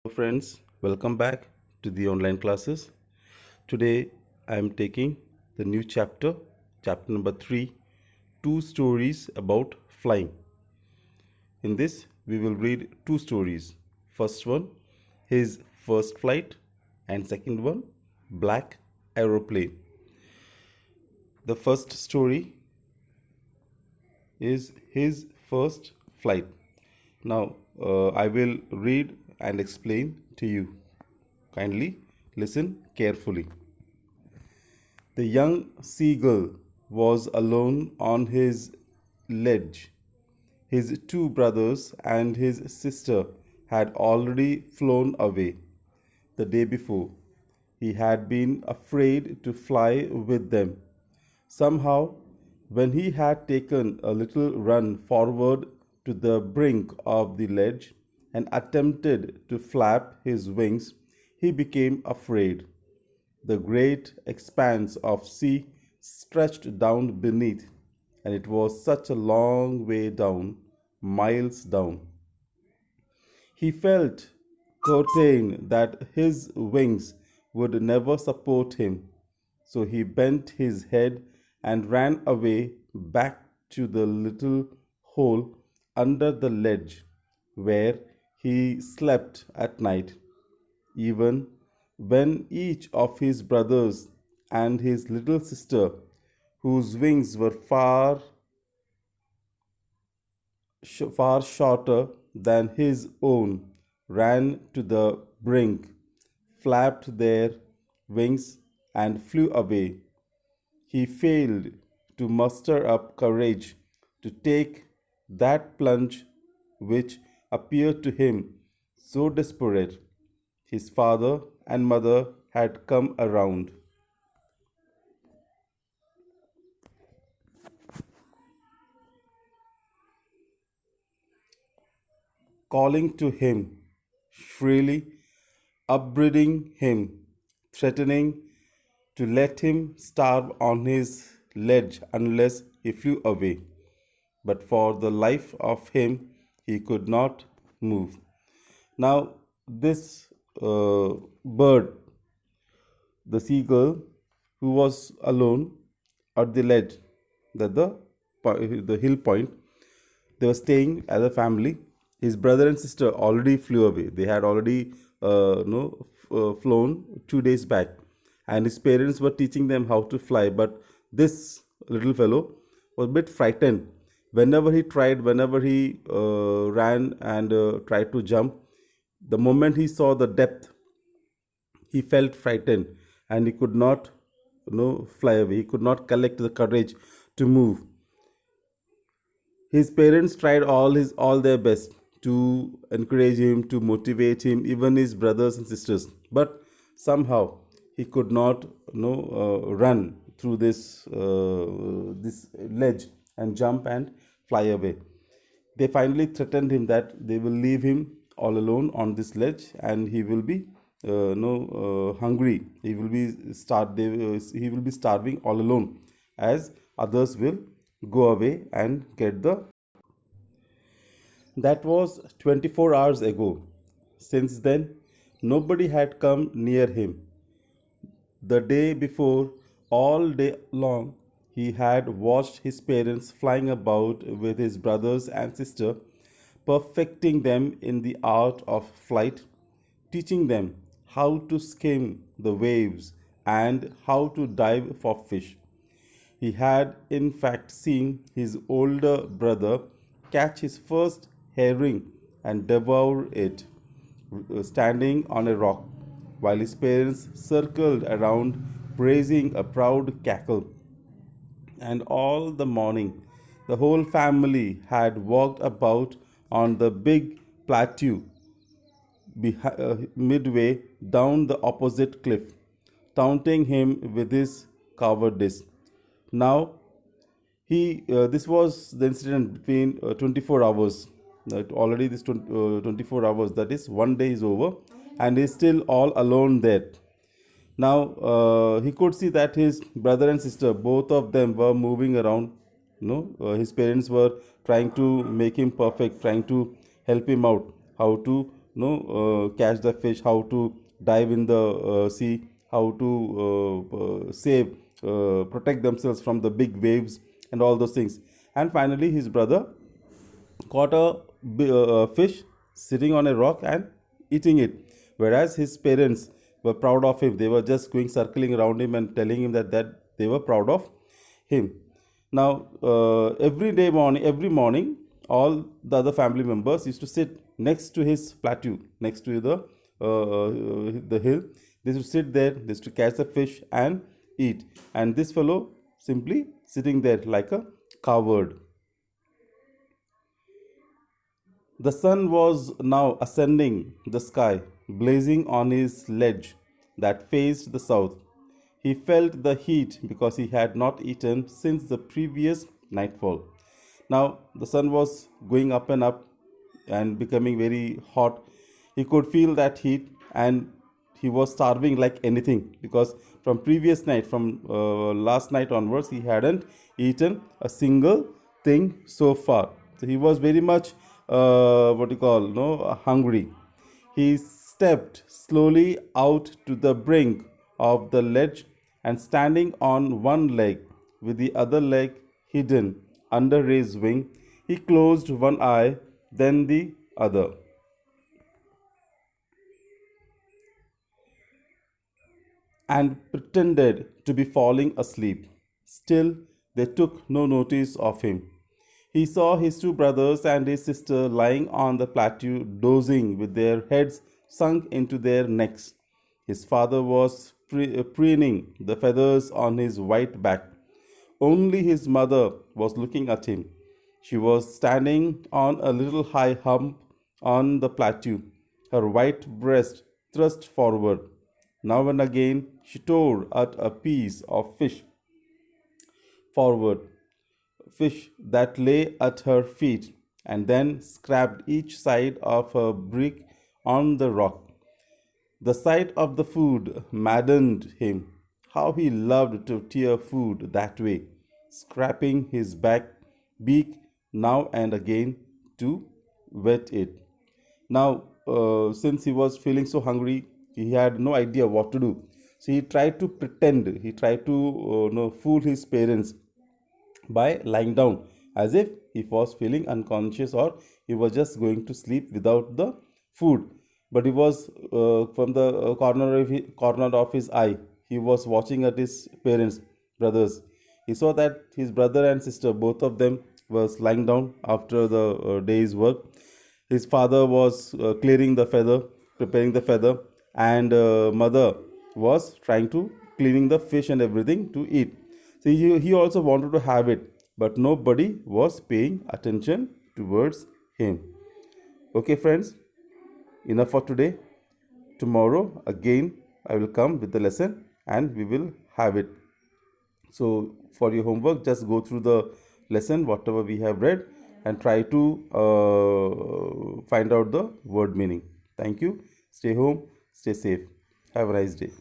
Hello friends, welcome back to the online classes. Today I am taking the new chapter, chapter number 3, two stories about flying. In this, we will read two stories. First one, his first flight, and second one, Black Aeroplane. The first story is his first flight. Now, I will read and explain to you. Kindly listen carefully. The young seagull was alone on his ledge. His two brothers and his sister had already flown away the day before. He had been afraid to fly with them. Somehow, when he had taken a little run forward to the brink of the ledge and attempted to flap his wings, he became afraid. The great expanse of sea stretched down beneath, and it was such a long way down, miles down. He felt certain that his wings would never support him, so he bent his head and ran away back to the little hole under the ledge where he slept at night. Even when each of his brothers and his little sister, whose wings were far shorter than his own, ran to the brink, flapped their wings, and flew away. He failed to muster up courage to take that plunge which appeared to him so desperate. His father and mother had come around, calling to him shrilly, upbraiding him, threatening to let him starve on his ledge unless he flew away. But for the life of him, he could not move. Now, this bird, the seagull, who was alone at the ledge, the hill point, they were staying as a family. His brother and sister already flew away. They had already flown 2 days back, and his parents were teaching them how to fly. But this little fellow was a bit frightened. Whenever he ran and tried to jump, the moment he saw the depth, he felt frightened, and he could not fly away. He could not collect the courage to move. His parents tried all their best to encourage him, to motivate him, even his brothers and sisters, but somehow he could not run through this ledge and jump and fly away. They finally threatened him that they will leave him all alone on this ledge, and he will be no hungry. He will be he will be starving all alone, as others will go away and get the. That was 24 hours ago. Since then, nobody had come near him. The day before, all day long, he had watched his parents flying about with his brothers and sister, perfecting them in the art of flight, teaching them how to skim the waves and how to dive for fish. He had, in fact, seen his older brother catch his first herring and devour it, standing on a rock, while his parents circled around, praising a proud cackle. And all the morning, the whole family had walked about on the big plateau midway down the opposite cliff, taunting him with his cowardice. Now, this was the incident between 24 hours. Already, this 24 hours, that is, one day is over, and he's still all alone there. Now, he could see that his brother and sister, both of them, were moving around. His parents were trying to make him perfect, trying to help him out how to catch the fish, how to dive in the sea, how to save, protect themselves from the big waves and all those things. And finally his brother caught a fish sitting on a rock and eating it, whereas his parents were proud of him. They were just going circling around him and telling him that they were proud of him. Now every morning all the other family members used to sit next to his plateau, next to the hill. They used to sit there, they used to catch the fish and eat, and this fellow simply sitting there like a coward. The sun was now ascending the sky, blazing on his ledge that faced the south. He felt the heat because he had not eaten since the previous nightfall. Now the sun was going up and up and becoming very hot. He could feel that heat, and he was starving like anything, because from previous night, from last night onwards, he hadn't eaten a single thing so far. So he was very much what you call hungry. He stepped slowly out to the brink of the ledge, and standing on one leg with the other leg hidden under his wing, he closed one eye, then the other, and pretended to be falling asleep. Still, they took no notice of him. He saw his two brothers and his sister lying on the plateau, dozing with their heads sunk into their necks. His father was preening the feathers on his white back. Only his mother was looking at him. She was standing on a little high hump on the plateau, her white breast thrust forward. Now and again she tore at a piece of forward fish that lay at her feet, and then scraped each side of a brick on the rock. The sight of the food maddened him. How he loved to tear food that way, scraping his beak now and again to wet it. Now, since he was feeling so hungry, he had no idea what to do. So he tried to pretend, he tried to fool his parents by lying down as if he was feeling unconscious, or he was just going to sleep without the food. But he was from the corner of his eye, he was watching at his parents, brothers. He saw that his brother and sister, both of them, was lying down after the day's work. His father was clearing the feather, preparing the feather, and mother was trying to cleaning the fish and everything to eat. So he also wanted to have it, but nobody was paying attention towards him. Okay, friends, enough for today. Tomorrow again I will come with the lesson and we will have it. So for your homework, just go through the lesson, whatever we have read, and try to find out the word meaning. Thank you. Stay home, stay safe. Have a nice day.